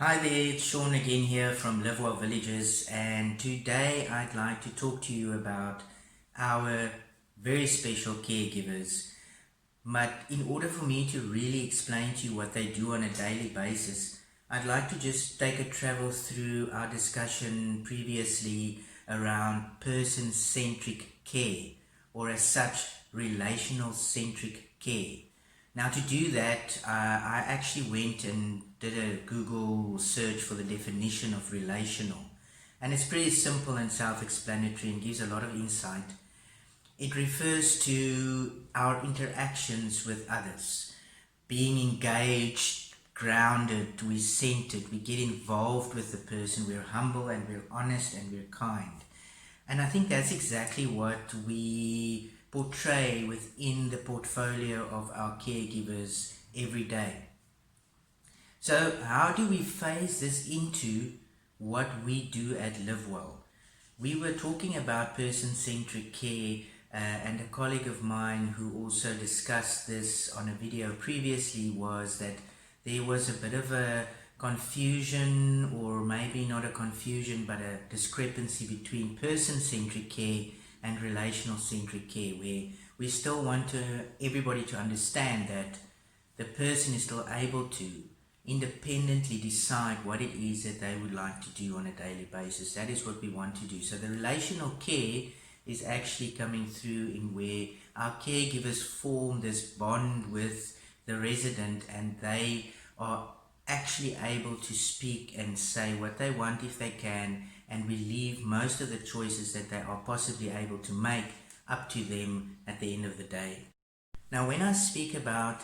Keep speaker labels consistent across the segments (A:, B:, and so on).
A: Hi there, it's Sean again here from Livewell Villages, and today I'd like to talk to you about our very special caregivers. But in order for me to really explain to you what they do on a daily basis, I'd like to just take a travel through our discussion previously around person-centric care, or as such, relational-centric care. Now, to do that, I actually went and did a Google search for the definition of relational. And it's pretty simple and self-explanatory and gives a lot of insight. It refers to our interactions with others, being engaged, grounded, we're centered, we get involved with the person, we're humble and we're honest and we're kind. And I think that's exactly what we portray within the portfolio of our caregivers every day. So how do we phase this into what we do at Livewell? We were talking about person-centric care, and a colleague of mine who also discussed this on a video previously was that there was a bit of a confusion, or maybe not a confusion but a discrepancy between person-centric care and relational-centric care, where we still want everybody to understand that the person is still able to independently decide what it is that they would like to do on a daily basis. That is what we want to do. So the relational care is actually coming through in where our caregivers form this bond with the resident, and they are actually able to speak and say what they want if they can, and we leave most of the choices that they are possibly able to make up to them at the end of the day. Now, when I speak about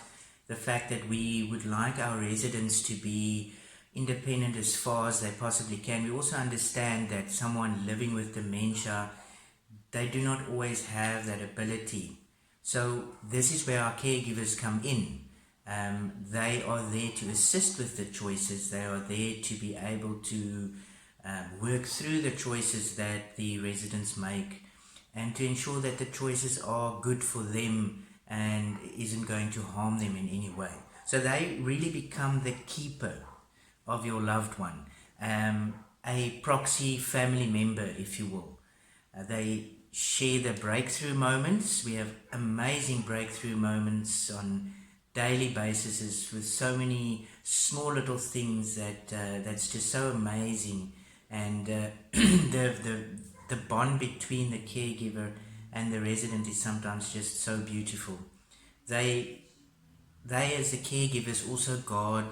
A: the fact that we would like our residents to be independent as far as they possibly can, we also understand that someone living with dementia, they do not always have that ability. So this is where our caregivers come in. They are there to assist with the choices. They are there to be able to work through the choices that the residents make, and to ensure that the choices are good for them and isn't going to harm them in any way. So they really become the keeper of your loved one, a proxy family member, if you will. They share the breakthrough moments. We have amazing breakthrough moments on daily basis with so many small little things that's just so amazing, and the bond between the caregiver and the resident is sometimes just so beautiful. They as the caregivers also guard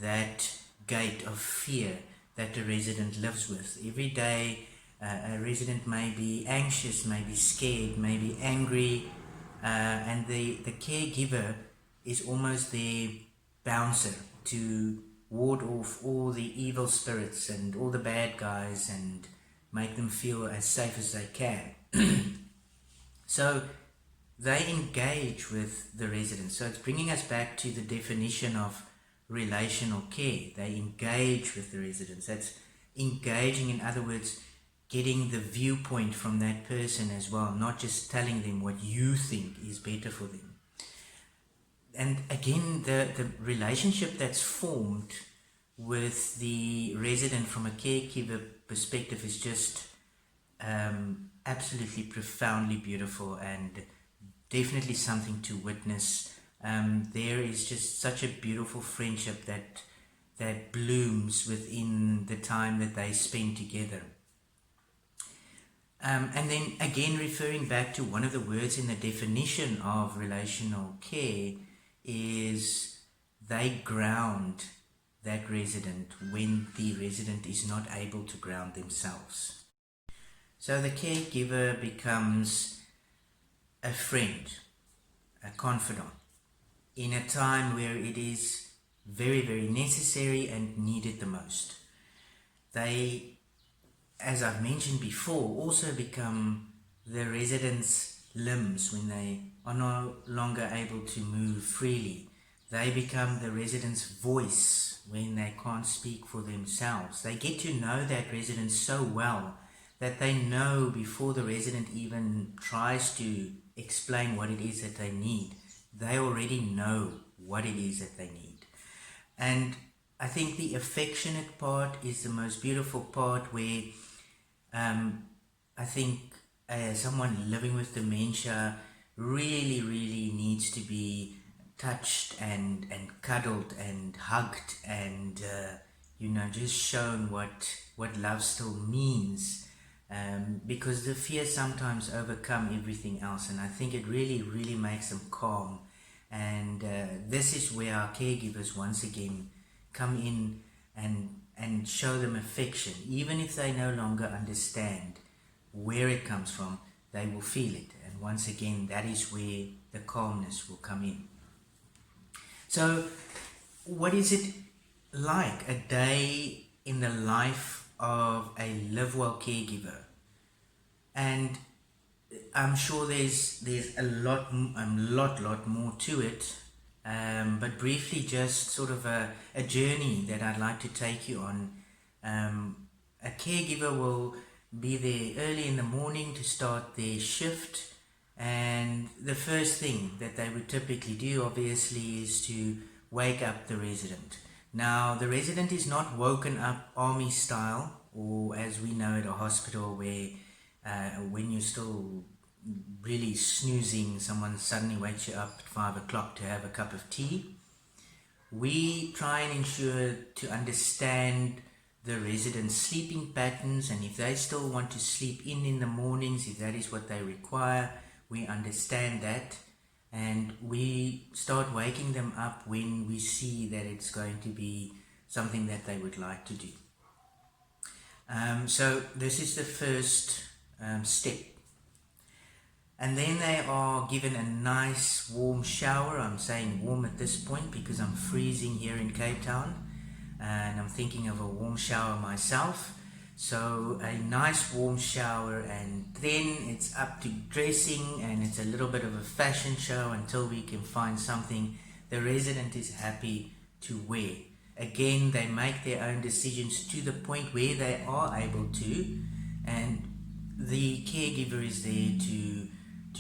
A: that gate of fear that the resident lives with. Every day a resident may be anxious, may be scared, may be angry, and the caregiver is almost their bouncer to ward off all the evil spirits and all the bad guys and make them feel as safe as they can. So they engage with the residents. So it's bringing us back to the definition of relational care. They engage with the residents. That's engaging, in other words, getting the viewpoint from that person as well, not just telling them what you think is better for them. And again, the relationship that's formed with the resident from a caregiver perspective is just absolutely profoundly beautiful, and definitely something to witness. There is just such a beautiful friendship that blooms within the time that they spend together. And then again, referring back to one of the words in the definition of relational care, is they ground that resident when the resident is not able to ground themselves. So the caregiver becomes a friend, a confidant, in a time where it is very, very necessary and needed the most. They, as I've mentioned before, also become the residents' limbs when they are no longer able to move freely. They become the resident's voice when they can't speak for themselves. They get to know that resident so well that they know before the resident even tries to explain what it is that they need. They already know what it is that they need. And I think the affectionate part is the most beautiful part, where I think someone living with dementia really needs to be touched and cuddled and hugged and just shown what love still means, because the fear sometimes overcome everything else, and I think it really makes them calm. And this is where our caregivers once again come in and show them affection. Even if they no longer understand where it comes from, they will feel it. And once again, that is where the calmness will come in. So, what is it like a day in the life of a Livewell caregiver? And I'm sure there's a lot more to it, but briefly, just sort of a journey that I'd like to take you on. A caregiver will be there early in the morning to start their shift, and the first thing that they would typically do, obviously, is to wake up the resident. Now, the resident is not woken up army style, or as we know at a hospital, where when you're still really snoozing, someone suddenly wakes you up at 5 o'clock to have a cup of tea. We try and ensure to understand the residents' sleeping patterns, and if they still want to sleep in the mornings, if that is what they require, we understand that, and we start waking them up when we see that it's going to be something that they would like to do. So this is the first step. And then they are given a nice warm shower. I'm saying warm at this point because I'm freezing here in Cape Town, and I'm thinking of a warm shower myself. So a nice warm shower, and then it's up to dressing, and it's a little bit of a fashion show until we can find something the resident is happy to wear. Again, they make their own decisions to the point where they are able to, and the caregiver is there to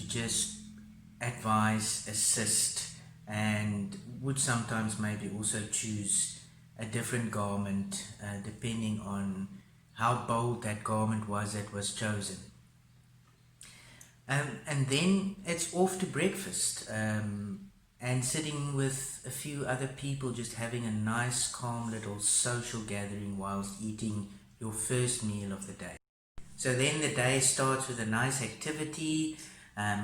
A: just advise, assist, and would sometimes maybe also choose a different garment depending on how bold that garment was that was chosen. And then it's off to breakfast, and sitting with a few other people, just having a nice calm little social gathering whilst eating your first meal of the day. So then the day starts with a nice activity,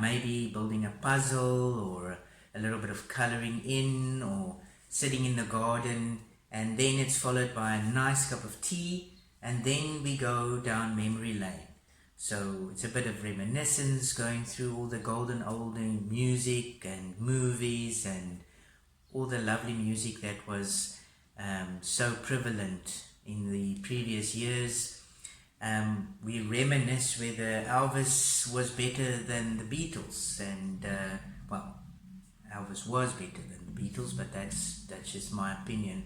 A: maybe building a puzzle, or a little bit of colouring in, or sitting in the garden, and then it's followed by a nice cup of tea, and then we go down memory lane. So it's a bit of reminiscence, going through all the golden olden music and movies and all the lovely music that was so prevalent in the previous years. We reminisce whether Elvis was better than the Beatles, and well, Elvis was better than the Beatles, but that's just my opinion.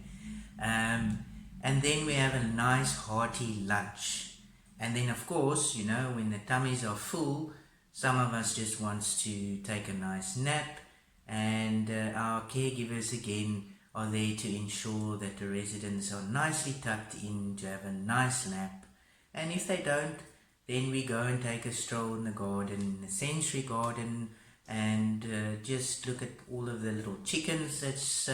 A: And then we have a nice hearty lunch, and then of course, when the tummies are full, some of us just wants to take a nice nap, and our caregivers again are there to ensure that the residents are nicely tucked in to have a nice nap. And if they don't, then we go and take a stroll in the garden, the sensory garden, and just look at all of the little chickens that's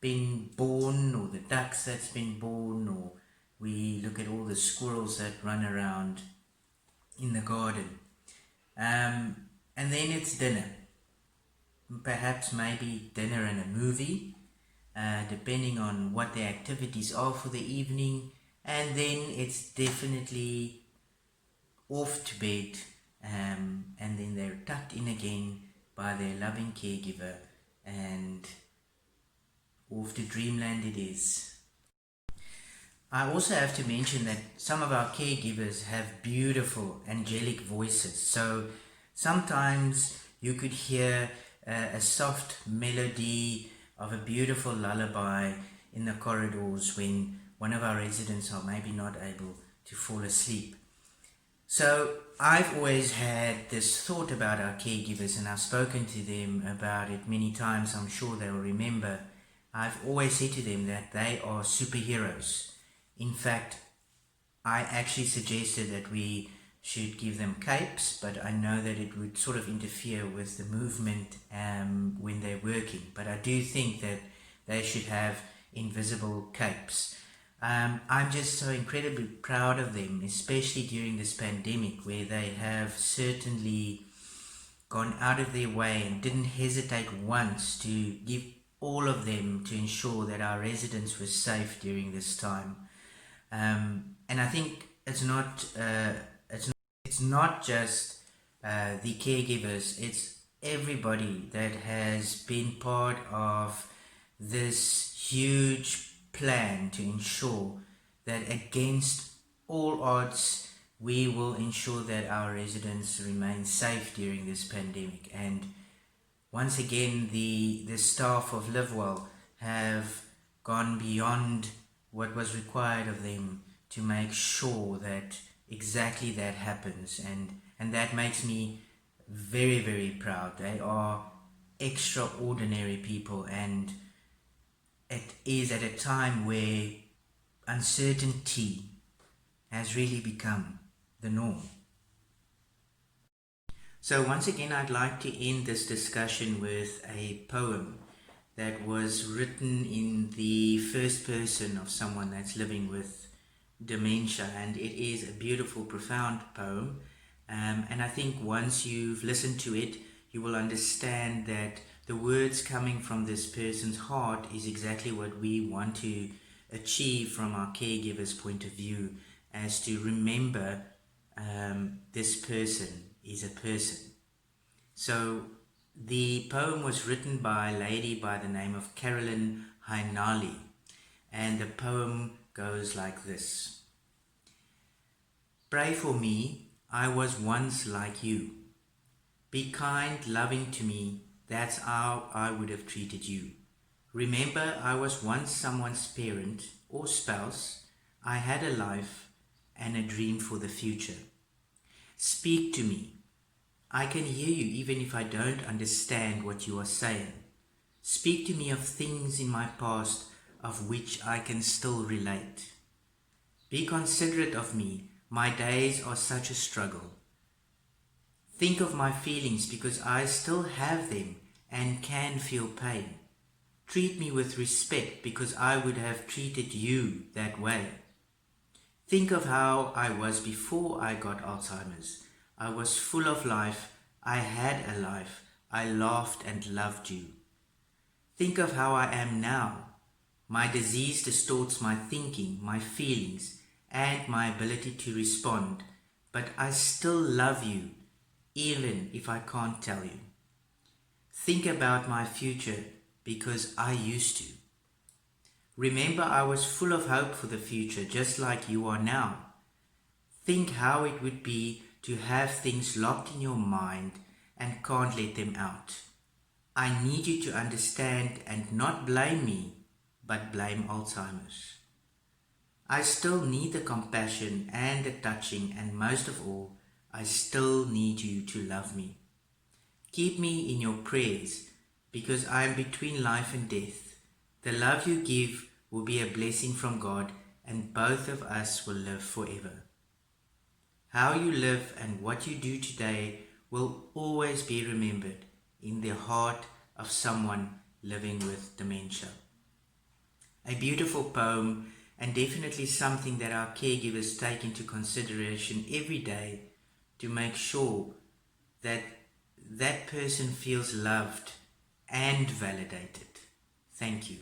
A: been born, or the ducks that's been born, or we look at all the squirrels that run around in the garden. And then it's dinner. Perhaps maybe dinner and a movie, depending on what the activities are for the evening. And then it's definitely off to bed, and then they're tucked in again by their loving caregiver, and off to dreamland it is. I also have to mention that some of our caregivers have beautiful angelic voices, so sometimes you could hear a soft melody of a beautiful lullaby in the corridors when one of our residents are maybe not able to fall asleep. So I've always had this thought about our caregivers, and I've spoken to them about it many times. I'm sure they'll remember I've always said to them that they are superheroes. In fact, I actually suggested that we should give them capes, but I know that it would sort of interfere with the movement when they're working. But I do think that they should have invisible capes. I'm just so incredibly proud of them, especially during this pandemic, where they have certainly gone out of their way and didn't hesitate once to give all of them to ensure that our residents were safe during this time. And I think it's not just the caregivers, it's everybody that has been part of this huge plan to ensure that against all odds we will ensure that our residents remain safe during this pandemic. And once again, the staff of Livewell have gone beyond what was required of them to make sure that exactly that happens, and that makes me very, very proud. They are extraordinary people, and it is at a time where uncertainty has really become the norm. So once again, I'd like to end this discussion with a poem that was written in the first person of someone that's living with dementia, and it is a beautiful, profound poem. And I think once you've listened to it, you will understand that the words coming from this person's heart is exactly what we want to achieve from our caregiver's point of view, as to remember this person is a person. So the poem was written by a lady by the name of Caroline Hainali, and the poem goes like this. Pray for me, I was once like you. Be kind, loving to me, that's how I would have treated you. Remember, I was once someone's parent or spouse. I had a life and a dream for the future. Speak to me. I can hear you even if I don't understand what you are saying. Speak to me of things in my past of which I can still relate. Be considerate of me, my days are such a struggle. Think of my feelings because I still have them and can feel pain. Treat me with respect because I would have treated you that way. Think of how I was before I got Alzheimer's. I was full of life, I had a life, I laughed and loved you. Think of how I am now. My disease distorts my thinking, my feelings, and my ability to respond, but I still love you, even if I can't tell you. Think about my future because I used to. Remember, I was full of hope for the future, just like you are now. Think how it would be to have things locked in your mind and can't let them out. I need you to understand and not blame me, but blame Alzheimer's. I still need the compassion and the touching, and most of all, I still need you to love me. Keep me in your prayers, because I am between life and death. The love you give will be a blessing from God, and both of us will live forever. How you live and what you do today will always be remembered in the heart of someone living with dementia. A beautiful poem, and definitely something that our caregivers take into consideration every day to make sure that that person feels loved and validated. Thank you.